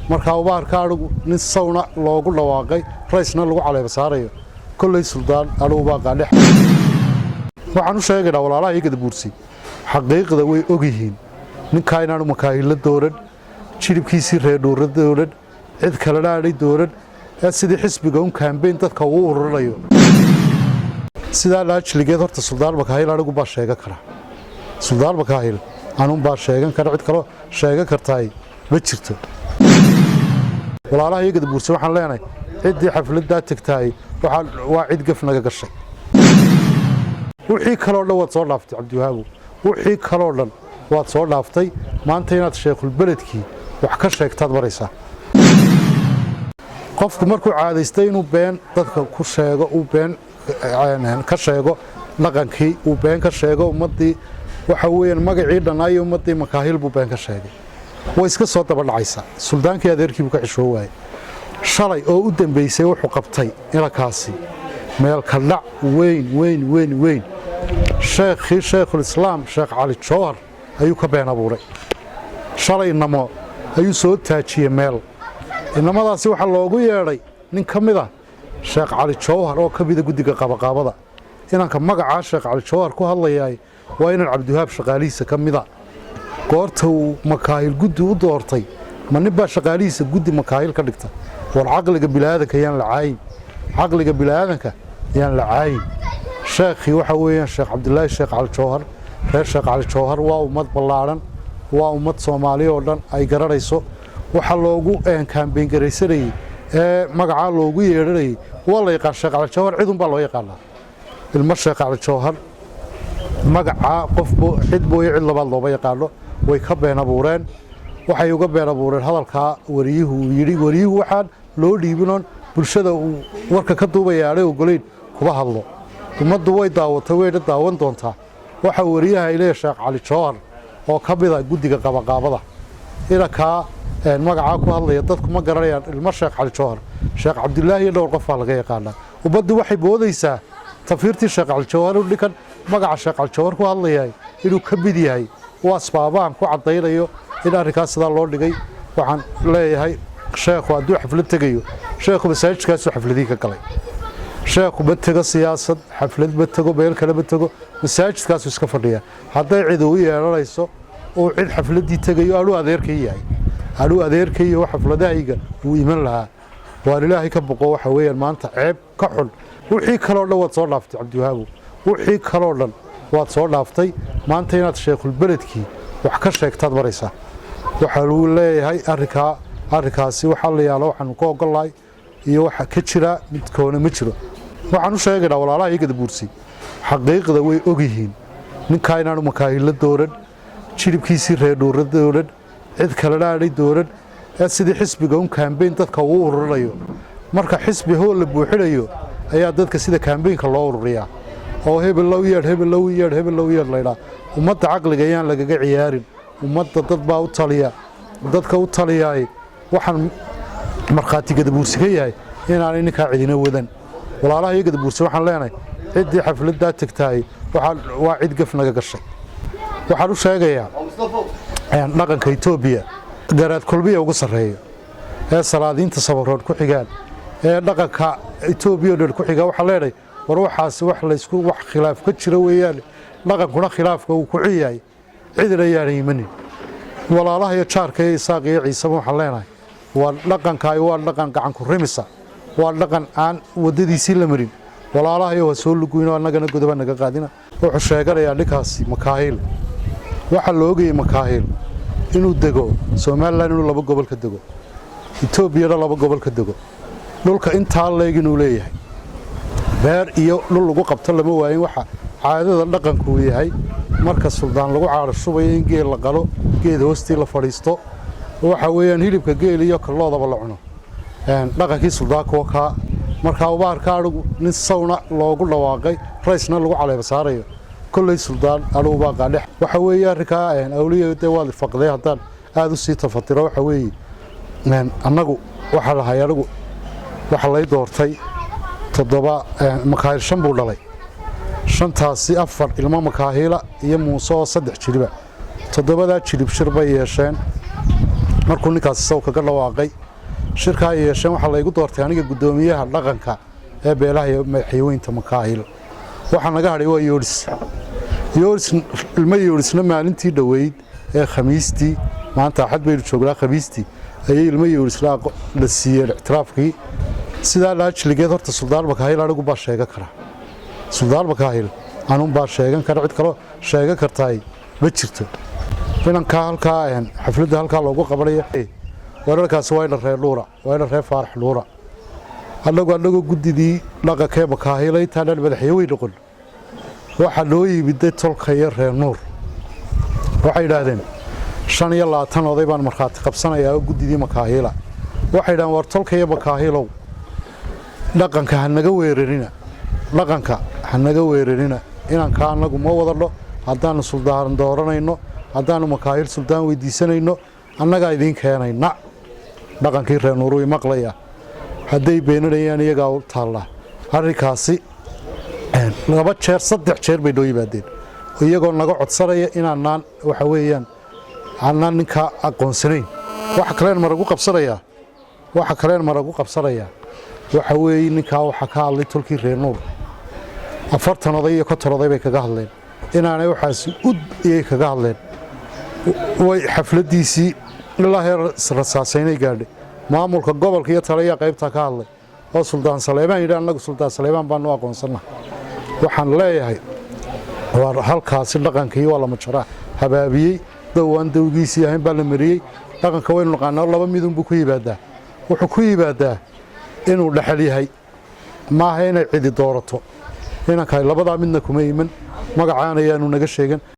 markaa ubaarka anigu nin sawna loogu dhawaaqay raysna lagu caleeba saarayo kolley suldaan anigu baa qaadhex waxaan u sheegaynaa walaalaha iyaga buursi xaqiiqda way ogyihiin ninkaa inaanu makaahilo dooran jilibkiisii reedhuura dooran cid kalena aanay dooran ee sidii xisbiga un kaambeyn dadka uu ururinayo sidaa laajligeed horta suldaan makaahil anigu baa sheegan karaa suldaan makaahil anun baa sheegan kara cid kaloo sheegan kartaay ma jirto walaalaha iyaga buursi waxaan leenahay ciddii xafladdaa tagtaay waa cid gaf naga gashay wixii kaloo dhan waad soo dhaaftay cabdiwahaabu wixii kaloo dhan waad soo dhaaftay maanta inaad sheekhulbeledkii wax ka sheegtaad maraysaa qofku markuu caadaystay inuu been dadka ku sheego uu been ka sheego dhaqankii uu been ka sheego ummaddii waxa weeyaan magacii dhannaa iyo ummaddii makaahil buu been ka sheegay way iska soo daba dhacaysaa suldaankii adeerkii buu ka xishoo waayey shalay oo u dambaysay wuxuu qabtay inakaasi meel ka dhac weyn sheekhii sheekhulislaam sheekh cali jowhar ayuu ka been abuuray shalay inamo ayuu soo taajiyey meel inamadaasi waxaa loogu yeedhay nin ka mid ah sheekh cali jowhar oo ka mida guddiga qabaqaabada inanka magacaa sheekh cali jowhar ku hadlayaay waa inan cabdiwahaab shaqaalihiisa ka mida goorta uu makaahil guddi u doortay ma nin baa shaqaalihiisa guddi makaahil ka dhigta war caqliga bilaadanka yaan la caayin caqliga bilaadanka yaan la caayin sheekhii waxa weeyaan sheekh cabdilaahi sheekh cali jowhar reer sheekh cali jowhar waa ummad ballaadhan waa ummad soomaaliya oo dhan ay garanayso waxaa loogu kaambeyn garaysanayey ee magacaa loogu yeedhanayey waa la yaqaan sheekh cali jowhar cid unbaa loo yaqaanaa ilmo sheekh cali jowhar magacaa qof cid mooye cid labaad looma yaqaano way ka been abuureen waxay uga been abuureen hadalkaa wariyuhu uu yidhi wariyuhu waxaan loo dhiibinoon bulshada uu warka ka duubaya aanay ogolayn kuma hadlo ummaddu way daawatay wayna daawan doontaa waxaa wariyaha ay leeyahay sheekh cali jowhar oo ka mida guddiga qabaqaabada inankaa magacaa ku hadlaya dadku ma garanayaan ilmo sheekh cali jowhar sheekh cabdilaahi iyo dhowr qof baa laga yaqaanaa ummaddu waxay moodaysaa tafiirtii sheekh cali jowhar ninkan magaca sheekh cali jowhar ku hadlayahay inuu ka mid yahay waa asbaabaan ku caddaynayo in arrinkaas sidaa loo dhigay waxaan leeyahay sheekhu hadduu xaflad tegayo sheekhu masaajidkaasuu xafladii ka galay sheekhu ma tego siyaasad xaflad ma tego meel kale ma tego masaajidkaasuu iska fadhiyaa hadday cid uu yeedhanayso oo cid xafladdii tegayo anuu adeerkay yahay anuu adeerkayo xafladahayga wuu iman lahaa waan ilaahay ka boqo waxa weeyaan maanta ceeb ka xun wixii kaloo dhan waad soo dhaaftay cabdiwahaabu wixii kaloo dhan waad soo dhaaftay maanta inaad sheekhulbeledkii wax ka sheegtaad maraysaa waxaa lagu leeyahay arrinkaasi waxaa la yaalo waxaanu ka ogollahay iyo waxa ka jira midkoona ma jiro waxaan u sheegaynaa walaalaha iyaga buursi xaqiiqda way ogyihiin ninkaa inaanu makaahilo dooran jilibkiisii reedhuura dooran cid kalena aanay dooran ee sidii xisbiga un kaambeyn dadka uu ururinayo marka xisbi hool la buuxinayo ayaa dadka sida kaambeynka loo ururiyaa oo hebel low yeedh laydhaa ummadda caqliga ayaan lagaga ciyaarin ummadda dad baa u taliya dadka u taliyaay waxaan markhaatigada buursi ka yahay inaanay ninkaa cidina wadan walaalaha iyagada buursi waxaan leenahay ciddii xafladdaa tagtaay waa cid gaf naga gashay waxaan u sheegayaa dhaqanka etoobiya garaad kulmiya ugu sarreeyo ee salaadiinta sabarood ku xigaan ee dhaqanka etoobiya dhan ku xigaa waxaan leenahay war waxaasi wax khilaaf ka jira weeyaan dhaqankuna khilaafka uu ku ciyahay cidina ayaanay imanin walaalaha iyo jaarka iyo isaaq iyo ciisaba waxaan leenahay waa dhaqankaay waa dhaqan gacanku rimisa waa dhaqan aan waddadiisii la marin walaalaha iyo waa soo luguyno annagana godoba naga qaadina wuxuu sheeganayaa ninkaasi makaahil waxaa la ogayay makaahil inuu dego somalilan inuu 2 gobol ka dego etoobiyana 2 gobol ka dego dhulka intaa leeg inuu leeyahay beer iyo dhul lagu qabto lama waayin waxa caadada dhaqanku yahay marka suldaan lagu caaro shubay in geel la qalo geed hoostii la fadhiisto waxa weeyaan hilibka geel iyo kalloodaba la cuno dhaqankii suldaanka ka marka ubaarka anigu nin sawna loogu dhawaaqay raysna lagu caleeba saarayo kolley suldaan anigu baa qaadhex waxa weeye arrinkaa awliyada waa faqday haddaan aad u sii tafatiro waxa weeye annagu waxa lahay anigu waxa lay doortay 7 makaahil 5 buu dhalay 5taasi 4 ilmo makaahila iyo muuse oo 3 jiriba 7daa jirib shir bay yeesheen markuu ninkaas isagu kaga dhawaaqay shirka ay yeesheen waxa la igu doortay aniga gudoomiyaha dhaqanka ee beelaha iyo madaxweynaha Makaahil waxa naga hadhay waa Yooris ilma Yoorisna maalintii dhaweyd ee Khamiistii maanta xad baynu joognaa Khamiistii ayay ilma Yooris la siiyay ictiraafkii sida la ajligeed horta Suldaan Makaahil anigu baa sheega kara Suldaan Makaahil anun baa sheegan kara cid kale sheega kartay ma jirto inanka halka xafladda halka loogu qabanay wararkaas waa la reer Faarax Luura anagu gudidii dhaqanka Makaahil ay taanaan madaxweyne noqon waxa loo yimiday tolkaya reer Nuur waxay yiraahdeen 25 oday baan marxaati qabsanayaa gudidii Makaahil waxay yiraahdeen war tolkaya Makaahilow dhaqanka hanaga weerarina inanka anagu ma wadano haddaan suldaan dooranayno haddaan Makaahil suldaan weydiisanayno annaga idin keenayna dhaqankii reer Nuur way maqlaya hadday beenanayaan iyaga u taala arrinkaasi laba jeer saddex jeer bay doo yimaadeen iyagoo naga codsanaya inaan waxa weeyaan aanan ninka aqoonsanayn waxa kale maragu qabsanaya waxa weey ninka waxa ka hadlay tolkii reer Nuur 40 oday iyo 50 oday bay kaga hadleen inaanay waxaas kaga hadleen way xafladiisii ilaahay rasaasaynay gaadhay maamulka gobolka iyo taliya qaybta ka hadlay oo Suldaan Saleeman yiraahdo anagu Suldaan Saleeman baan u aqoonsana waxaan leeyahay war halkaas dhaqankii wala ma jira habaabiyay dawaan dawgiisii ahayn baa la mariyay dhaqanka weyn naqaano laba midun buu ku yibaadaa wuxuu ku yibaadaa inuu dhaxal yahay ma aha inay cidi doorato inanka labada midna kuma iman magacaana ayaanu naga sheegan